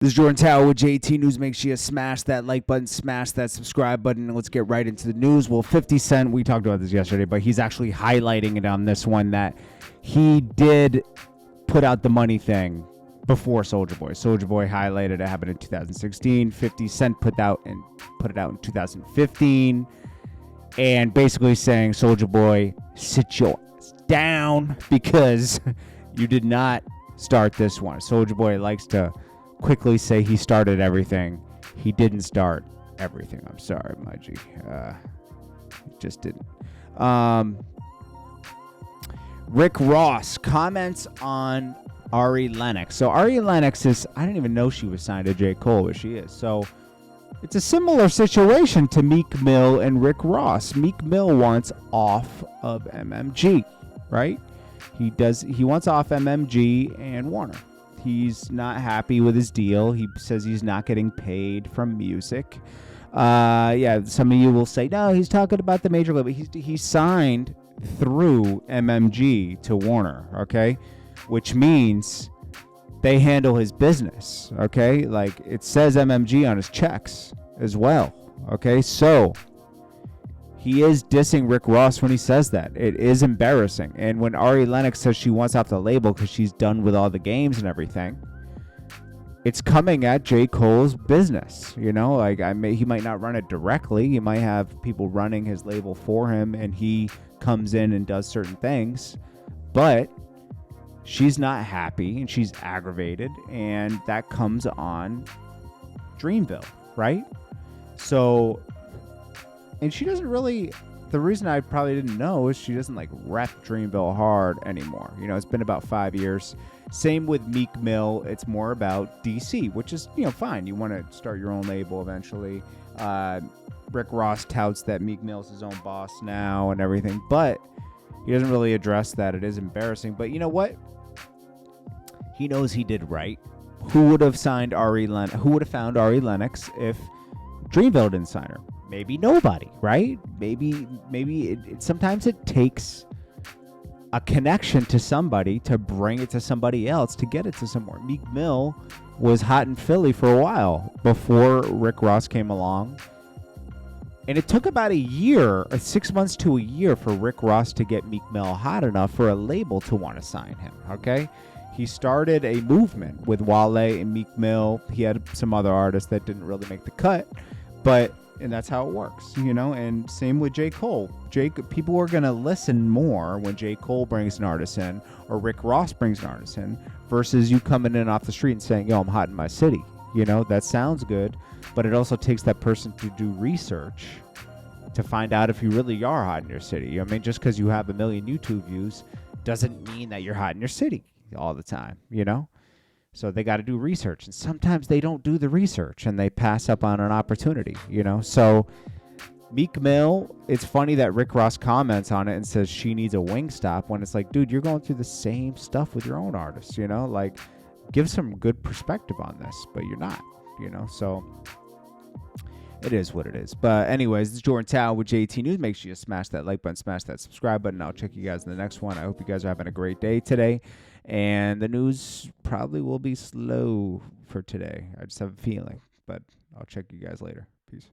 This is Jordan Tower with JT News. Make sure you smash that like button, smash that subscribe button, and let's get right into the news. Well, 50 Cent, we talked about this yesterday, but he's actually highlighting it on this one that he did put out the money thing before Soulja Boy. Soulja Boy highlighted it happened in 2016. 50 Cent put it out in 2015, and basically saying, Soulja Boy, sit your ass down because you did not start this one. Soulja Boy likes to quickly say he started everything. He didn't start everything. I'm sorry, my G. He just didn't. Rick Ross comments on Ari Lennox. So Ari Lennox is, I didn't even know she was signed to J. Cole, but she is. So it's a similar situation to Meek Mill and Rick Ross. Meek Mill wants off of MMG, right? He wants off MMG and Warner. He's not happy with his deal. He says he's not getting paid from music. Some of you will say, no, he's talking about the major label. He signed through MMG to Warner, okay? Which means they handle his business, okay? Like, it says MMG on his checks as well, okay? So he is dissing Rick Ross when he says that. It is embarrassing. And when Ari Lennox says she wants off the label because she's done with all the games and everything, it's coming at J. Cole's business. You know, like he might not run it directly. He might have people running his label for him and he comes in and does certain things. But she's not happy and she's aggravated. And that comes on Dreamville, right? So, and she doesn't really, the reason I probably didn't know is she doesn't like rep Dreamville hard anymore. You know, it's been about 5 years. Same with Meek Mill. It's more about DC, which is, you know, fine. You want to start your own label eventually. Rick Ross touts that Meek Mill's his own boss now and everything, but he doesn't really address that. It is embarrassing. But you know what? He knows he did right. Who would have signed Ari Lennox? Who would have found Ari Lennox if Dreamville didn't sign her? Maybe nobody, right? Maybe sometimes it takes a connection to somebody to bring it to somebody else to get it to somewhere. Meek Mill was hot in Philly for a while before Rick Ross came along. And it took about a year, 6 months to a year for Rick Ross to get Meek Mill hot enough for a label to want to sign him, okay? He started a movement with Wale and Meek Mill. He had some other artists that didn't really make the cut, and that's how it works, you know. And same with J. Cole. People are gonna listen more when J. Cole brings an artist in or Rick Ross brings an artist in versus you coming in off the street and saying, "Yo, I'm hot in my city." You know, that sounds good, but it also takes that person to do research to find out if you really are hot in your city. I mean, just because you have 1 million YouTube views doesn't mean that you're hot in your city all the time, you know. So they got to do research, and sometimes they don't do the research and they pass up on an opportunity, you know. So Meek Mill, it's funny that Rick Ross comments on it and says she needs a wing stop when it's like, dude, you're going through the same stuff with your own artists, you know. Like, give some good perspective on this, but you're not, you know. So it is what it is. But anyways, this is Jordan Tower with JT News. Make sure you smash that like button, smash that subscribe button. I'll check you guys in the next one. I hope you guys are having a great day today. And the news probably will be slow for today. I just have a feeling. But I'll check you guys later. Peace.